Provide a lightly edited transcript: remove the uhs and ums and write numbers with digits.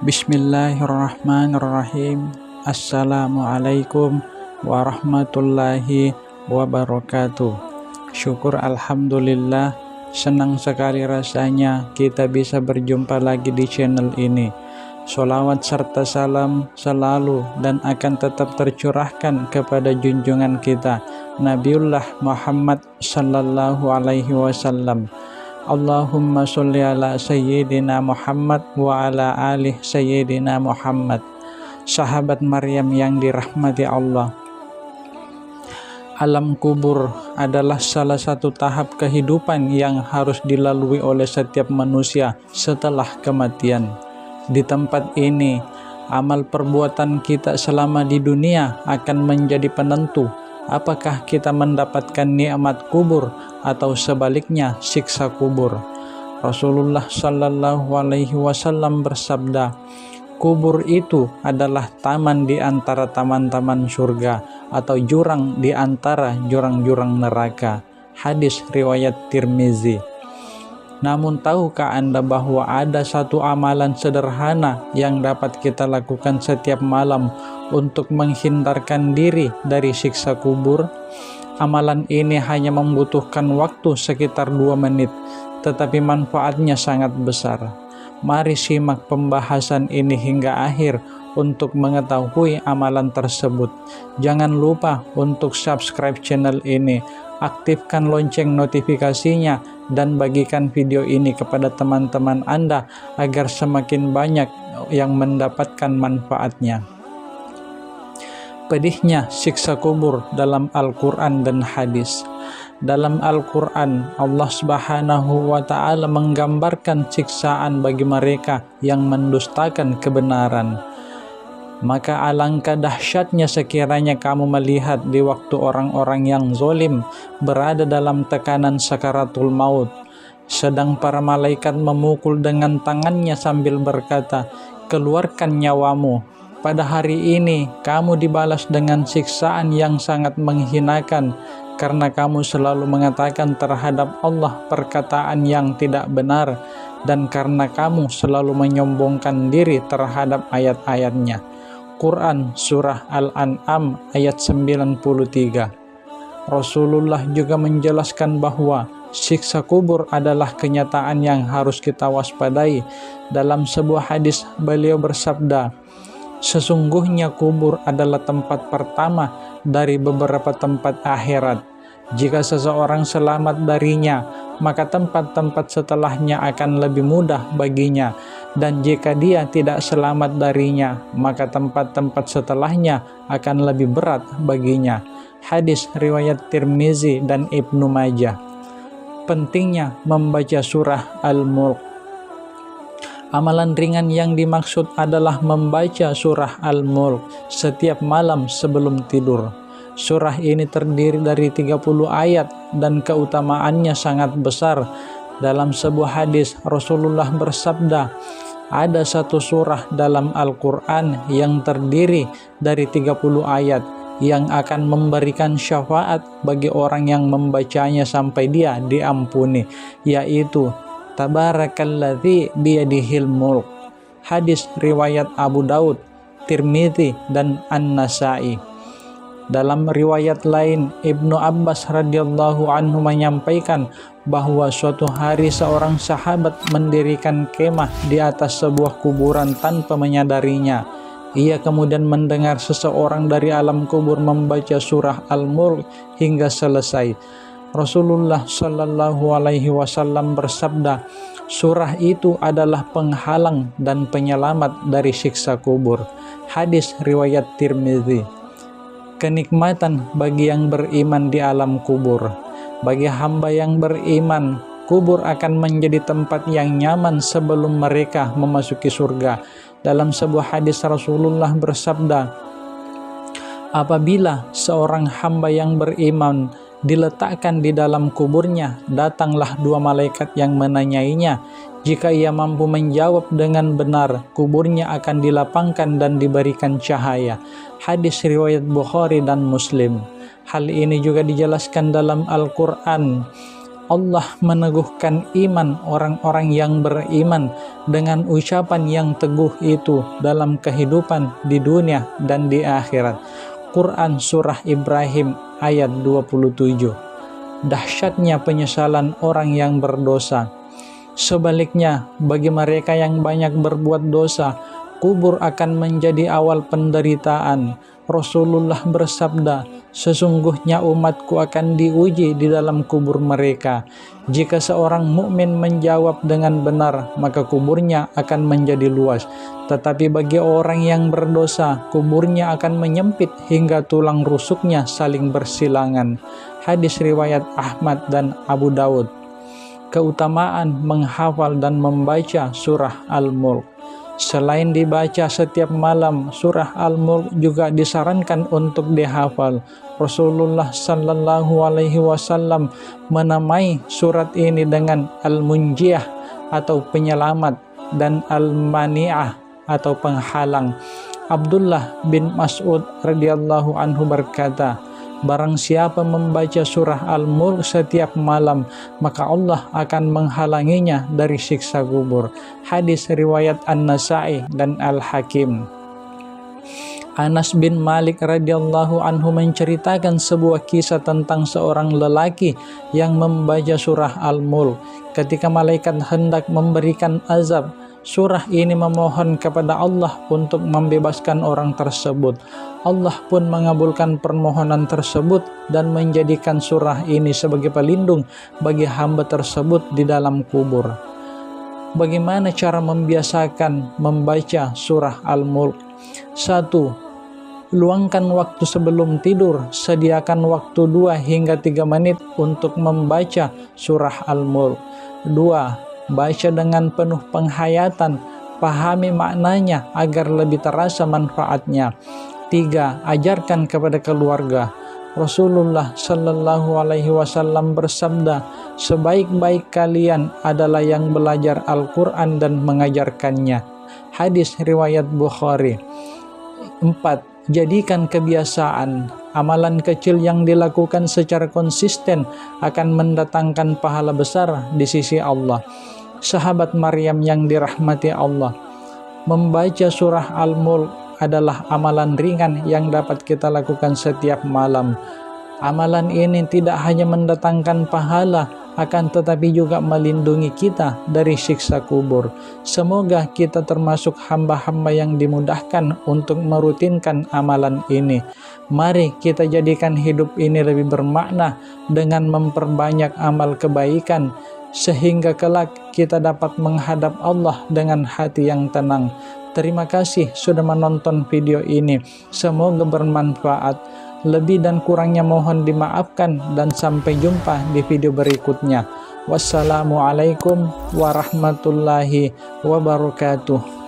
Bismillahirrahmanirrahim. Assalamualaikum warahmatullahi wabarakatuh. Syukur alhamdulillah, senang sekali rasanya kita bisa berjumpa lagi di channel ini. Sholawat serta salam selalu dan akan tetap tercurahkan kepada junjungan kita Nabiullah Muhammad sallallahu alaihi wasallam. Allahumma sholli ala sayyidina Muhammad wa ala alih sayyidina Muhammad. Sahabat Maryam yang dirahmati Allah, alam kubur adalah salah satu tahap kehidupan yang harus dilalui oleh setiap manusia setelah kematian. Di tempat ini, amal perbuatan kita selama di dunia akan menjadi penentu apakah kita mendapatkan nikmat kubur atau sebaliknya siksa kubur. Rasulullah Shallallahu Alaihi Wasallam bersabda, kubur itu adalah taman di antara taman-taman surga atau jurang di antara jurang-jurang neraka. Hadis riwayat Tirmizi. Namun tahukah Anda bahwa ada satu amalan sederhana yang dapat kita lakukan setiap malam untuk menghindarkan diri dari siksa kubur? Amalan ini hanya membutuhkan waktu sekitar 2 menit, tetapi manfaatnya sangat besar. Mari simak pembahasan ini hingga akhir untuk mengetahui amalan tersebut. Jangan lupa untuk subscribe channel ini, aktifkan lonceng notifikasinya, dan bagikan video ini kepada teman-teman Anda agar semakin banyak yang mendapatkan manfaatnya. Pedihnya siksa kubur dalam Al-Quran dan hadis. Dalam Al-Quran, Allah Subhanahu wa Ta'ala menggambarkan siksaan bagi mereka yang mendustakan kebenaran. Maka alangkah dahsyatnya sekiranya kamu melihat di waktu orang-orang yang zalim berada dalam tekanan sakaratul maut, sedang para malaikat memukul dengan tangannya sambil berkata, keluarkan nyawamu. Pada hari ini kamu dibalas dengan siksaan yang sangat menghinakan, karena kamu selalu mengatakan terhadap Allah perkataan yang tidak benar, dan karena kamu selalu menyombongkan diri terhadap ayat-ayatnya. Quran Surah Al-An'am ayat 93. Rasulullah juga menjelaskan bahwa siksa kubur adalah kenyataan yang harus kita waspadai. Dalam sebuah hadis beliau bersabda, sesungguhnya kubur adalah tempat pertama dari beberapa tempat akhirat. Jika seseorang selamat darinya, maka tempat-tempat setelahnya akan lebih mudah baginya. Dan jika dia tidak selamat darinya, maka tempat-tempat setelahnya akan lebih berat baginya. Hadis riwayat Tirmizi dan Ibnu Majah. Pentingnya membaca surah Al-Mulk. Amalan ringan yang dimaksud adalah membaca surah Al-Mulk setiap malam sebelum tidur. Surah ini terdiri dari 30 ayat dan keutamaannya sangat besar. Dalam sebuah hadis, Rasulullah bersabda, ada satu surah dalam Al-Quran yang terdiri dari 30 ayat yang akan memberikan syafaat bagi orang yang membacanya sampai dia diampuni, yaitu Tabarakalladzi biyadihil mulk. Hadis riwayat Abu Daud, Tirmizi, dan An-Nasai. Dalam riwayat lain, Ibnu Abbas radhiyallahu anhu menyampaikan bahwa suatu hari seorang sahabat mendirikan kemah di atas sebuah kuburan tanpa menyadarinya. Ia kemudian mendengar seseorang dari alam kubur membaca surah Al-Mulk hingga selesai. Rasulullah Shallallahu Alaihi Wasallam bersabda, surah itu adalah penghalang dan penyelamat dari siksa kubur. Hadis riwayat Tirmizi. Kenikmatan bagi yang beriman di alam kubur. Bagi hamba yang beriman, kubur akan menjadi tempat yang nyaman sebelum mereka memasuki surga. Dalam sebuah hadis Rasulullah bersabda, apabila seorang hamba yang beriman diletakkan di dalam kuburnya, datanglah 2 malaikat yang menanyainya. Jika ia mampu menjawab dengan benar, kuburnya akan dilapangkan dan diberikan cahaya. Hadis riwayat Bukhari dan Muslim. Hal ini juga dijelaskan dalam Al-Quran. Allah meneguhkan iman orang-orang yang beriman dengan ucapan yang teguh itu dalam kehidupan di dunia dan di akhirat. Quran Surah Ibrahim ayat 27. Dahsyatnya penyesalan orang yang berdosa. Sebaliknya, bagi mereka yang banyak berbuat dosa, kubur akan menjadi awal penderitaan. Rasulullah bersabda, sesungguhnya umatku akan diuji di dalam kubur mereka. Jika seorang mukmin menjawab dengan benar, maka kuburnya akan menjadi luas. Tetapi bagi orang yang berdosa, kuburnya akan menyempit hingga tulang rusuknya saling bersilangan. Hadis riwayat Ahmad dan Abu Daud. Keutamaan menghafal dan membaca surah Al-Mulk. Selain dibaca setiap malam, surah Al-Mulk juga disarankan untuk dihafal. Rasulullah Sallallahu Alaihi Wasallam menamai surat ini dengan Al-Munjiah atau penyelamat dan Al-Mani'ah atau penghalang. Abdullah bin Mas'ud radhiyallahu anhu berkata, barang siapa membaca surah Al-Mulk setiap malam, maka Allah akan menghalanginya dari siksa kubur. Hadis riwayat An-Nasa'i dan Al-Hakim. Anas bin Malik radhiyallahu anhu menceritakan sebuah kisah tentang seorang lelaki yang membaca surah Al-Mulk. Ketika malaikat hendak memberikan azab, surah ini memohon kepada Allah untuk membebaskan orang tersebut. Allah pun mengabulkan permohonan tersebut dan menjadikan surah ini sebagai pelindung bagi hamba tersebut di dalam kubur. Bagaimana cara membiasakan membaca surah Al-Mulk? 1. Luangkan waktu sebelum tidur, sediakan waktu 2 hingga 3 menit untuk membaca surah Al-Mulk. 2. Baca dengan penuh penghayatan, pahami maknanya agar lebih terasa manfaatnya. 3. Ajarkan kepada keluarga. Rasulullah Sallallahu Alaihi Wasallam bersabda, sebaik-baik kalian adalah yang belajar Al-Quran dan mengajarkannya. Hadis riwayat Bukhari. 4. Jadikan kebiasaan. Amalan kecil yang dilakukan secara konsisten akan mendatangkan pahala besar di sisi Allah. Sahabat Maryam yang dirahmati Allah, membaca surah Al-Mulk adalah amalan ringan yang dapat kita lakukan setiap malam. Amalan ini tidak hanya mendatangkan pahala, akan tetapi juga melindungi kita dari siksa kubur. Semoga kita termasuk hamba-hamba yang dimudahkan untuk merutinkan amalan ini. Mari kita jadikan hidup ini lebih bermakna dengan memperbanyak amal kebaikan, sehingga kelak kita dapat menghadap Allah dengan hati yang tenang. Terima kasih sudah menonton video ini. Semoga bermanfaat. Lebih dan kurangnya mohon dimaafkan dan sampai jumpa di video berikutnya. Wassalamualaikum warahmatullahi wabarakatuh.